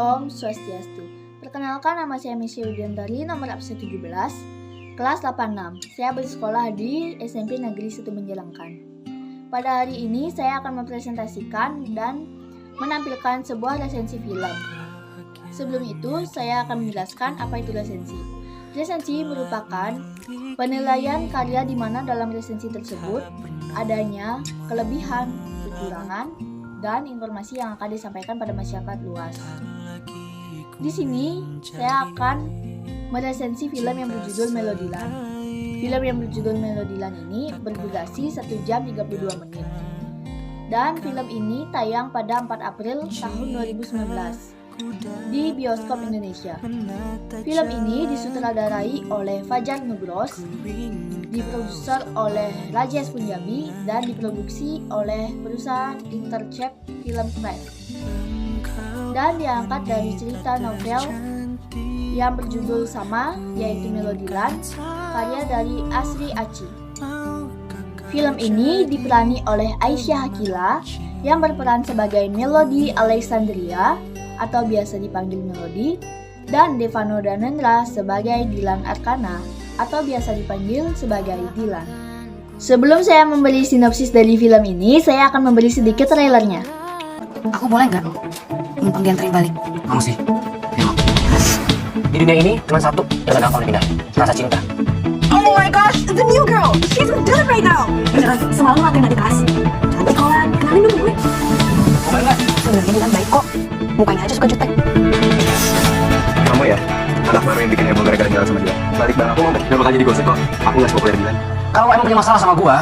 Om Swastiastu. Perkenalkan, nama saya Misy Widiantari, nomor absen 17, kelas 86. Saya bersekolah di SMP Negeri 1 Menjelangkan. Pada hari ini saya akan mempresentasikan dan menampilkan sebuah resensi film. Sebelum itu, saya akan menjelaskan apa itu resensi. Resensi merupakan penilaian karya di mana dalam resensi tersebut adanya kelebihan, kekurangan, dan informasi yang akan disampaikan pada masyarakat luas. Di sini saya akan meresensi film yang berjudul Melodiland. Film yang berjudul Melodiland ini berdurasi 1 jam 32 menit. Dan film ini tayang pada 4 April tahun 2019 di bioskop Indonesia. Film ini disutradarai oleh Fajar Nugros, diproduser oleh Rajesh Punjabi, dan diproduksi oleh perusahaan Intercept Film Craft, dan diangkat dari cerita novel yang berjudul sama, yaitu Melodiland, karya dari Asri Aci. Film ini diperani oleh Aisyah Hakila yang berperan sebagai Melody Alexandria atau biasa dipanggil Melody, dan Devano Danendra sebagai Dilan Arkana atau biasa dipanggil sebagai Dilan. Sebelum saya memberi sinopsis dari film ini, saya akan memberi sedikit trailernya. Aku boleh nggak numpang dianterin balik? Kamu sih, di dunia ini cuma satu yang gak gampang dipindah, rasa cinta. Oh my gosh, the new girl! She's done right now! Beneran, semalam latihan di kelas. Cantik kawan, kenalin dulu gue. Mau banget? Sebenarnya Dilan baik kok. Mukanya aja suka jutek. Kamu ya, anak baru yang bikin heboh gara-gara jalan sama dia. Balik bang, aku mau gak bakal jadi gosip kok. Aku gak sepopuler Dilan. Kalau emang punya masalah sama gua,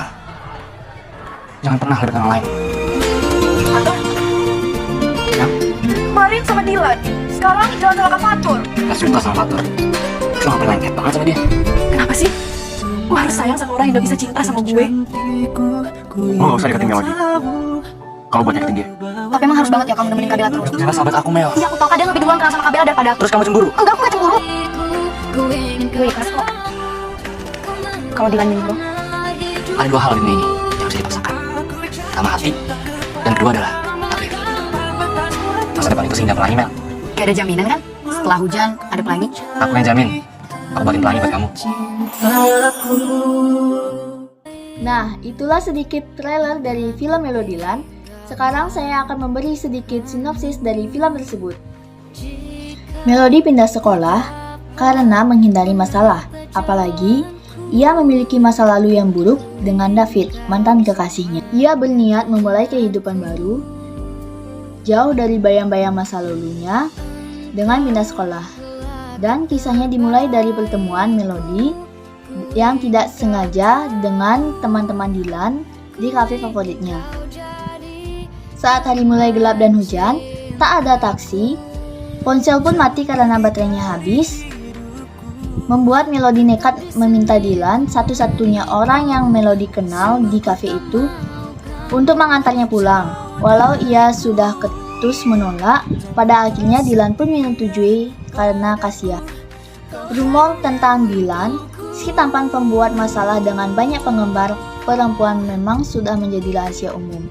jangan pernah lihat orang lain. Fatur? Ya? Kemarin sama Dilan, sekarang jalan sama Kak Fatur. Gak suka sama Fatur. Cuma berlengket banget sama dia. Kenapa sih? Gue harus sayang sama orang yang gak bisa cinta sama gue. Gua gak usah deketin Mel lagi. Kalau buat nyakitin dia. Tapi emang harus banget ya kamu nemenin Kak Bella terus. Karena sahabat aku Mel. Iya, aku tau Kak dia lebih duluan kenal sama Kak Bella daripada aku. Terus kamu cemburu? Enggak, aku gak cemburu. Gue ikhlas kok. Kalau Dilan nyemburu, Ada dua hal di dunia ini yang bisa dipaksakan. Pertama hati, dan kedua adalah takdir. Masa depan itu sehingga pelangi Mel. kayak ada jaminan kan? Setelah hujan, ada pelangi. Aku yang jamin. Aku bagiin pelangi buat kamu. Nah, itulah sedikit trailer dari film Melodiland. Sekarang saya akan memberi sedikit sinopsis dari film tersebut. Melody pindah sekolah karena menghindari masalah, apalagi ia memiliki masa lalu yang buruk dengan David, mantan kekasihnya. Ia berniat memulai kehidupan baru, jauh dari bayang-bayang masa lalunya, dengan pindah sekolah. Dan kisahnya dimulai dari pertemuan Melody yang tidak sengaja dengan teman-teman Dilan di kafe favoritnya. Saat hari mulai gelap dan hujan, tak ada taksi, ponsel pun mati karena baterainya habis, membuat Melody nekat meminta Dilan, satu-satunya orang yang Melody kenal di kafe itu, untuk mengantarnya pulang. Walau ia sudah ketus menolak, pada akhirnya Dilan pun menyetujui karena kasihan. Rumor tentang Dilan, si tampan pembuat masalah dengan banyak penggemar perempuan, memang sudah menjadi rahasia umum.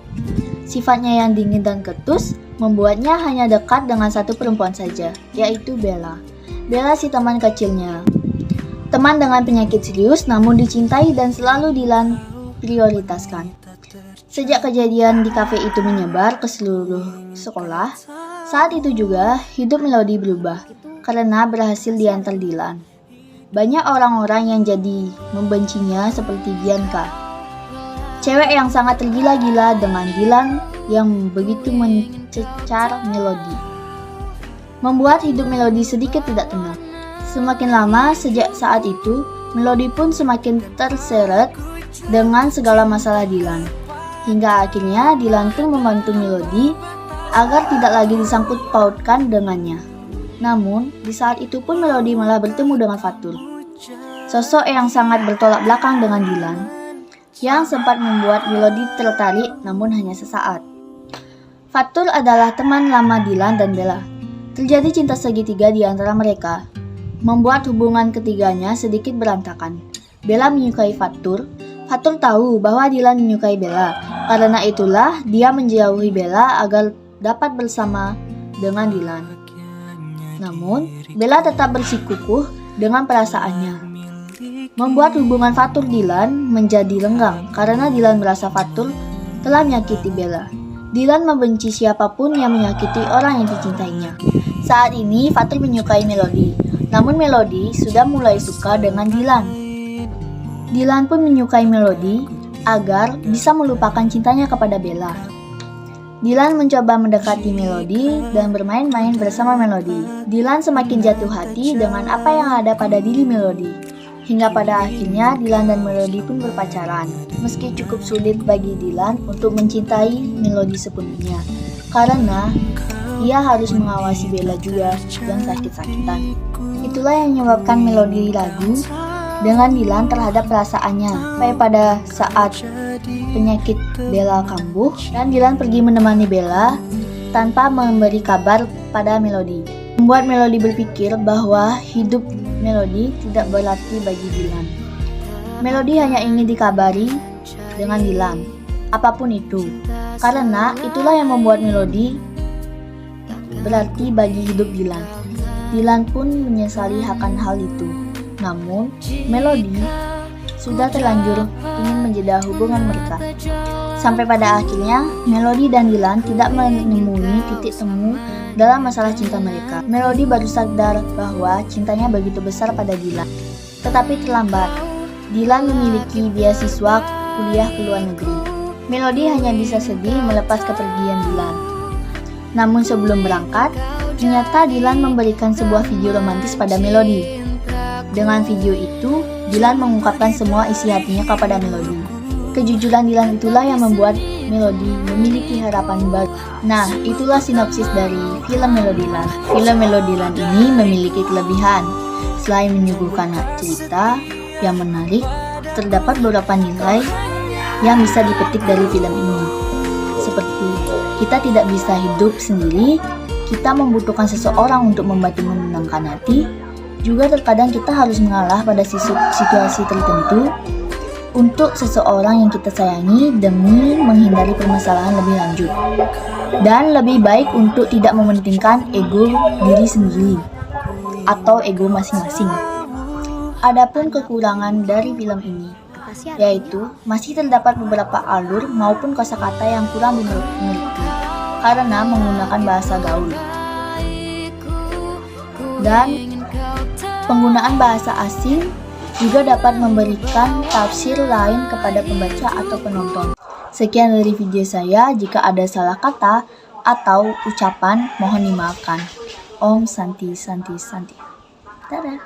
Sifatnya yang dingin dan ketus membuatnya hanya dekat dengan satu perempuan saja, yaitu Bella. Bella si teman kecilnya. Teman dengan penyakit serius namun dicintai dan selalu Dilan prioritaskan. Sejak kejadian di kafe itu menyebar ke seluruh sekolah, saat itu juga hidup Melody berubah karena berhasil diantar Dilan. Banyak orang-orang yang jadi membencinya seperti Bianca, cewek yang sangat tergila-gila dengan Dilan yang begitu mencecar Melody, membuat hidup Melody sedikit tidak tenang. Semakin lama sejak saat itu, Melody pun semakin terseret dengan segala masalah Dilan. Hingga akhirnya Dilan pun membantu Melody agar tidak lagi disangkut pautkan dengannya. Namun, di saat itu pun Melody malah bertemu dengan Fatur, sosok yang sangat bertolak belakang dengan Dilan, yang sempat membuat Melody tertarik namun hanya sesaat. Fatur adalah teman lama Dilan dan Bella. Terjadi cinta segitiga di antara mereka, membuat hubungan ketiganya sedikit berantakan. Bella menyukai Fatur. Fatur tahu bahwa Dilan menyukai Bella. Karena itulah dia menjauhi Bella agar dapat bersama dengan Dilan. Namun, Bella tetap bersikukuh dengan perasaannya, membuat hubungan Fatur Dylan menjadi renggang karena Dylan merasa Fatur telah menyakiti Bella. Dylan membenci siapapun yang menyakiti orang yang dicintainya. Saat ini Fatur menyukai Melody, namun Melody sudah mulai suka dengan Dylan. Dylan pun menyukai Melody agar bisa melupakan cintanya kepada Bella. Dylan mencoba mendekati Melody dan bermain-main bersama Melody. Dylan semakin jatuh hati dengan apa yang ada pada diri Melody. Hingga pada akhirnya Dylan dan Melody pun berpacaran. Meski cukup sulit bagi Dylan untuk mencintai Melody sepenuhnya, karena ia harus mengawasi Bella juga yang sakit-sakitan. Itulah yang menyebabkan melodi lagu dengan Dylan terhadap perasaannya. Sampai pada saat penyakit Bella kambuh dan Dylan pergi menemani Bella tanpa memberi kabar pada Melody, membuat Melody berpikir bahwa hidup Melody tidak berarti bagi Dylan. Melody hanya ingin dikabari dengan Dylan, apapun itu, karena itulah yang membuat Melody berarti bagi hidup Dylan. Dylan pun menyesali akan hal itu. Namun, Melody sudah terlanjur ingin menjeda hubungan mereka. Sampai pada akhirnya, Melody dan Dylan tidak menemui titik temu dalam masalah cinta mereka. Melody baru sadar bahwa cintanya begitu besar pada Dylan. Tetapi terlambat. Dylan memiliki beasiswa kuliah ke luar negeri. Melody hanya bisa sedih melepas kepergian Dylan. Namun sebelum berangkat, ternyata Dylan memberikan sebuah video romantis pada Melody. Dengan video itu, Dylan mengungkapkan semua isi hatinya kepada Melody. Kejujuran Dylan itulah yang membuat Melody memiliki harapan baru. Nah, itulah sinopsis dari film Melodyland. Film Melodyland ini memiliki kelebihan. Selain menyuguhkan cerita yang menarik, terdapat beberapa nilai yang bisa dipetik dari film ini. Seperti, kita tidak bisa hidup sendiri, kita membutuhkan seseorang untuk membantu menenangkan hati. Juga terkadang kita harus mengalah pada situasi tertentu untuk seseorang yang kita sayangi demi menghindari permasalahan lebih lanjut. Dan lebih baik untuk tidak mementingkan ego diri sendiri atau ego masing-masing. Adapun kekurangan dari film ini, yaitu masih terdapat beberapa alur maupun kosakata yang kurang dimengerti karena menggunakan bahasa gaul. Dan penggunaan bahasa asing juga dapat memberikan tafsir lain kepada pembaca atau penonton. Sekian dari video saya, jika ada salah kata atau ucapan mohon dimaafkan. Om Santi Santi Santi. Dadah.